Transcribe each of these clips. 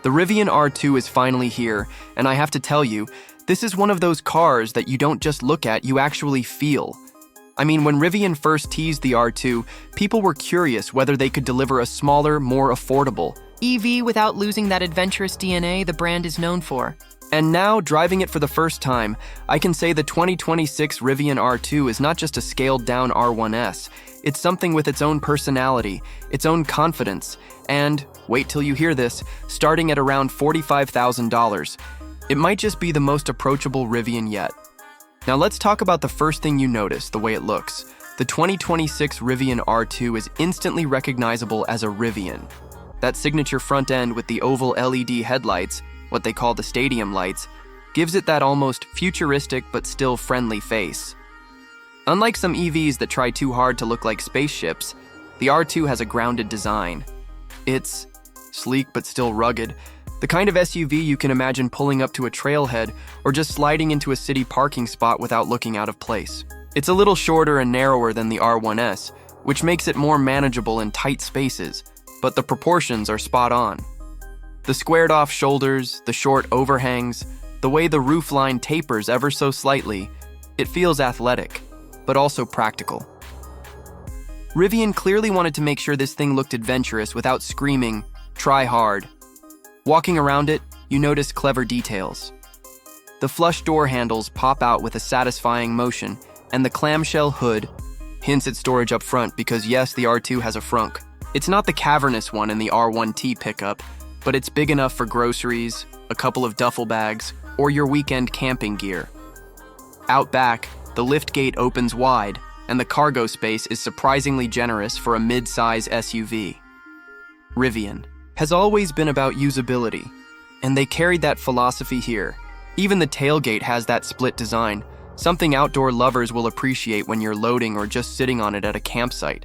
The Rivian R2 is finally here, and I have to tell you, this is one of those cars that you don't just look at, you actually feel. I mean, when Rivian first teased the R2, people were curious whether they could deliver a smaller, more affordable EV without losing that adventurous DNA the brand is known for. And now, driving it for the first time, I can say the 2026 Rivian R2 is not just a scaled-down R1S. It's something with its own personality, its own confidence, and, wait till you hear this, starting at around $45,000. It might just be the most approachable Rivian yet. Now let's talk about the first thing you notice, the way it looks. The 2026 Rivian R2 is instantly recognizable as a Rivian. That signature front end with the oval LED headlights, what they call the stadium lights, gives it that almost futuristic but still friendly face. Unlike some EVs that try too hard to look like spaceships, the R2 has a grounded design. It's sleek but still rugged, the kind of SUV you can imagine pulling up to a trailhead or just sliding into a city parking spot without looking out of place. It's a little shorter and narrower than the R1S, which makes it more manageable in tight spaces, but the proportions are spot on. The squared-off shoulders, the short overhangs, the way the roofline tapers ever so slightly, it feels athletic, but also practical. Rivian clearly wanted to make sure this thing looked adventurous without screaming, "Try hard." Walking around it, you notice clever details. The flush door handles pop out with a satisfying motion, and the clamshell hood hints at storage up front because yes, the R2 has a frunk. It's not the cavernous one in the R1T pickup, but it's big enough for groceries, a couple of duffel bags, or your weekend camping gear. Out back, the liftgate opens wide, and the cargo space is surprisingly generous for a mid-size SUV. Rivian has always been about usability, and they carried that philosophy here. Even the tailgate has that split design, something outdoor lovers will appreciate when you're loading or just sitting on it at a campsite.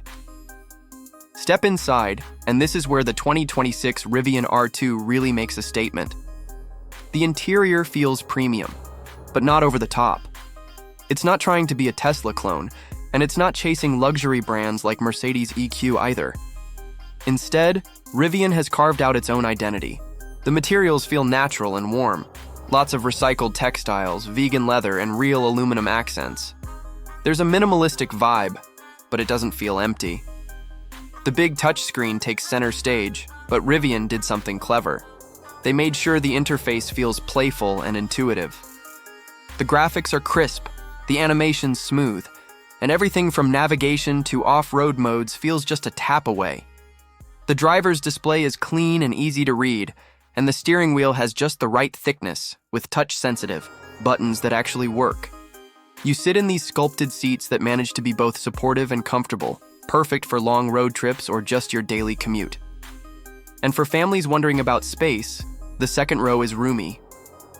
Step inside, and this is where the 2026 Rivian R2 really makes a statement. The interior feels premium, but not over the top. It's not trying to be a Tesla clone, and it's not chasing luxury brands like Mercedes EQ either. Instead, Rivian has carved out its own identity. The materials feel natural and warm. Lots of recycled textiles, vegan leather, and real aluminum accents. There's a minimalistic vibe, but it doesn't feel empty. The big touchscreen takes center stage, but Rivian did something clever. They made sure the interface feels playful and intuitive. The graphics are crisp, the animation's smooth, and everything from navigation to off-road modes feels just a tap away. The driver's display is clean and easy to read, and the steering wheel has just the right thickness, with touch-sensitive buttons that actually work. You sit in these sculpted seats that manage to be both supportive and comfortable, perfect for long road trips or just your daily commute. And for families wondering about space, the second row is roomy.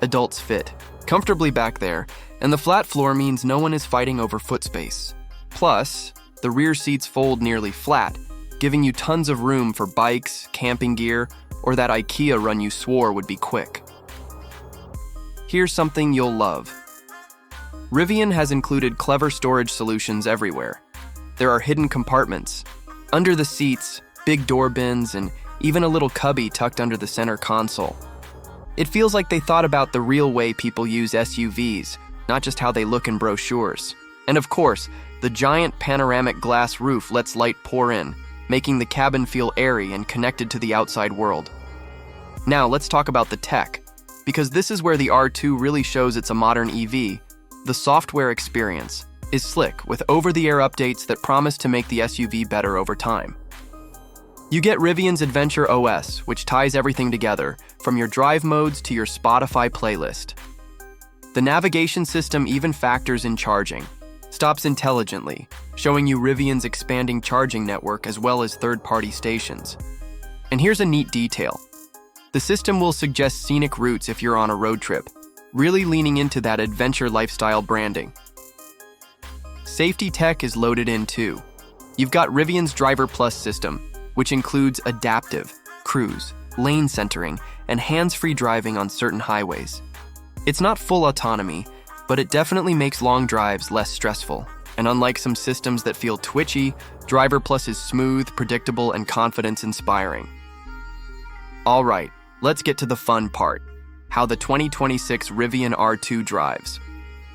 Adults fit comfortably back there, and the flat floor means no one is fighting over foot space. Plus, the rear seats fold nearly flat, giving you tons of room for bikes, camping gear, or that IKEA run you swore would be quick. Here's something you'll love. Rivian has included clever storage solutions everywhere. There are hidden compartments, under the seats, big door bins, and even a little cubby tucked under the center console. It feels like they thought about the real way people use SUVs, not just how they look in brochures. And of course, the giant panoramic glass roof lets light pour in, making the cabin feel airy and connected to the outside world. Now let's talk about the tech, because this is where the R2 really shows it's a modern EV. The software experience is slick with over-the-air updates that promise to make the SUV better over time. You get Rivian's Adventure OS, which ties everything together, from your drive modes to your Spotify playlist. The navigation system even factors in charging, stops intelligently, showing you Rivian's expanding charging network as well as third-party stations. And here's a neat detail. The system will suggest scenic routes if you're on a road trip, really leaning into that adventure lifestyle branding. Safety tech is loaded in too. You've got Rivian's Driver Plus system, which includes adaptive, cruise, lane centering, and hands-free driving on certain highways. It's not full autonomy, but it definitely makes long drives less stressful. And unlike some systems that feel twitchy, Driver Plus is smooth, predictable, and confidence-inspiring. All right, let's get to the fun part, how the 2026 Rivian R2 drives.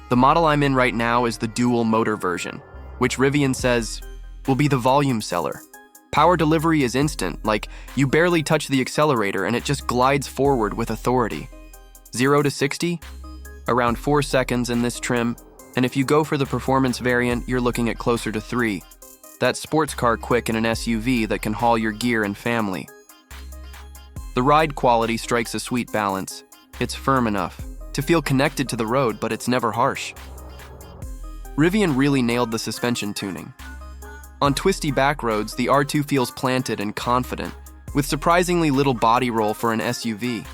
The model I'm in right now is the dual motor version, which Rivian says will be the volume seller. Power delivery is instant, like you barely touch the accelerator and it just glides forward with authority. 0 to 60? Around 4 seconds in this trim, and if you go for the performance variant, you're looking at closer to 3. That's sports car quick in an SUV that can haul your gear and family. The ride quality strikes a sweet balance. It's firm enough to feel connected to the road, but it's never harsh. Rivian really nailed the suspension tuning. On twisty back roads, the R2 feels planted and confident, with surprisingly little body roll for an SUV.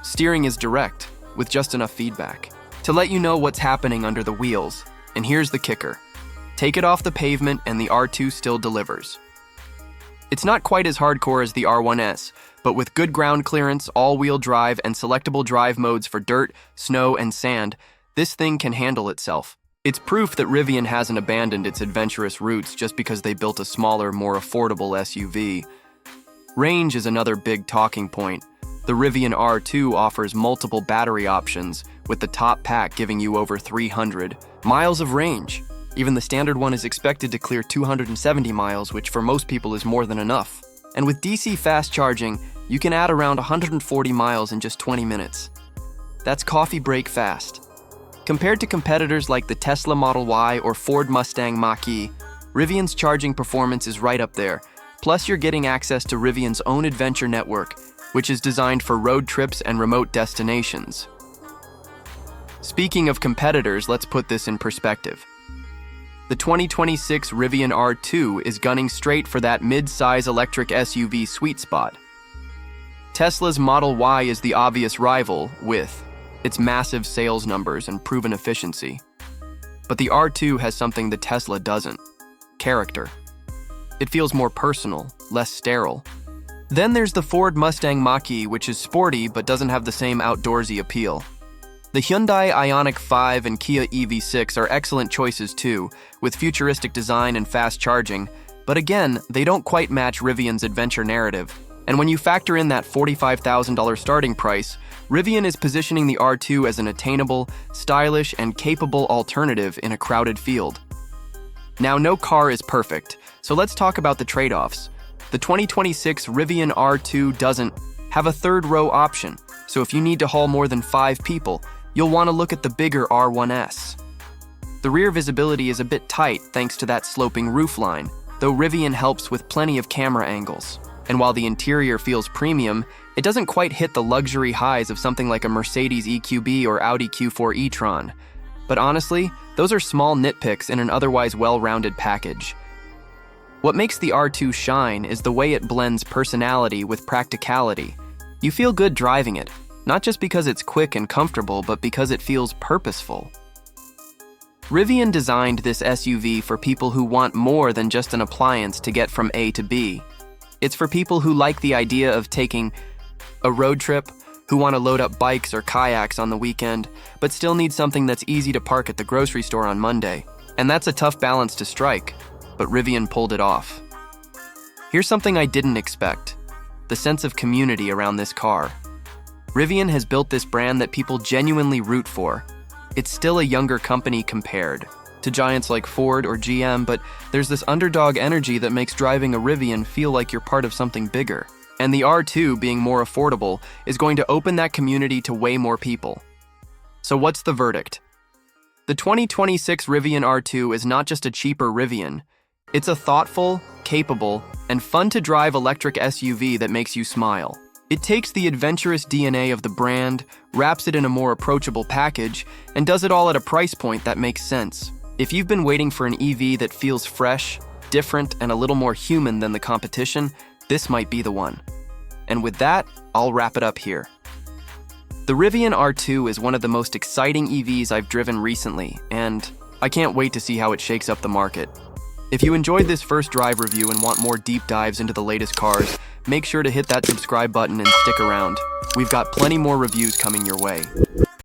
Steering is direct, with just enough feedback to let you know what's happening under the wheels. And here's the kicker. Take it off the pavement and the R2 still delivers. It's not quite as hardcore as the R1S, but with good ground clearance, all-wheel drive, and selectable drive modes for dirt, snow, and sand, this thing can handle itself. It's proof that Rivian hasn't abandoned its adventurous roots just because they built a smaller, more affordable SUV. Range is another big talking point. The Rivian R2 offers multiple battery options, with the top pack giving you over 300 miles of range. Even the standard one is expected to clear 270 miles, which for most people is more than enough. And with DC fast charging, you can add around 140 miles in just 20 minutes. That's coffee break fast. Compared to competitors like the Tesla Model Y or Ford Mustang Mach-E, Rivian's charging performance is right up there. Plus, you're getting access to Rivian's own adventure network, which is designed for road trips and remote destinations. Speaking of competitors, let's put this in perspective. The 2026 Rivian R2 is gunning straight for that mid-size electric SUV sweet spot. Tesla's Model Y is the obvious rival with its massive sales numbers and proven efficiency. But the R2 has something the Tesla doesn't: character. It feels more personal, less sterile. Then there's the Ford Mustang Mach-E, which is sporty but doesn't have the same outdoorsy appeal. The Hyundai Ioniq 5 and Kia EV6 are excellent choices too, with futuristic design and fast charging, but again, they don't quite match Rivian's adventure narrative. And when you factor in that $45,000 starting price, Rivian is positioning the R2 as an attainable, stylish, and capable alternative in a crowded field. Now, no car is perfect, so let's talk about the trade-offs. The 2026 Rivian R2 doesn't have a third-row option, so if you need to haul more than 5 people, you'll want to look at the bigger R1S. The rear visibility is a bit tight thanks to that sloping roofline, though Rivian helps with plenty of camera angles. And while the interior feels premium, it doesn't quite hit the luxury highs of something like a Mercedes EQB or Audi Q4 e-tron. But honestly, those are small nitpicks in an otherwise well-rounded package. What makes the R2 shine is the way it blends personality with practicality. You feel good driving it, not just because it's quick and comfortable, but because it feels purposeful. Rivian designed this SUV for people who want more than just an appliance to get from A to B. It's for people who like the idea of taking a road trip, who want to load up bikes or kayaks on the weekend, but still need something that's easy to park at the grocery store on Monday. And that's a tough balance to strike, but Rivian pulled it off. Here's something I didn't expect: the sense of community around this car. Rivian has built this brand that people genuinely root for. It's still a younger company compared to giants like Ford or GM, but there's this underdog energy that makes driving a Rivian feel like you're part of something bigger. And the R2, being more affordable, is going to open that community to way more people. So what's the verdict? The 2026 Rivian R2 is not just a cheaper Rivian. It's a thoughtful, capable, and fun-to-drive electric SUV that makes you smile. It takes the adventurous DNA of the brand, wraps it in a more approachable package, and does it all at a price point that makes sense. If you've been waiting for an EV that feels fresh, different, and a little more human than the competition, this might be the one. And with that, I'll wrap it up here. The Rivian R2 is one of the most exciting EVs I've driven recently, and I can't wait to see how it shakes up the market. If you enjoyed this first drive review and want more deep dives into the latest cars, make sure to hit that subscribe button and stick around. We've got plenty more reviews coming your way.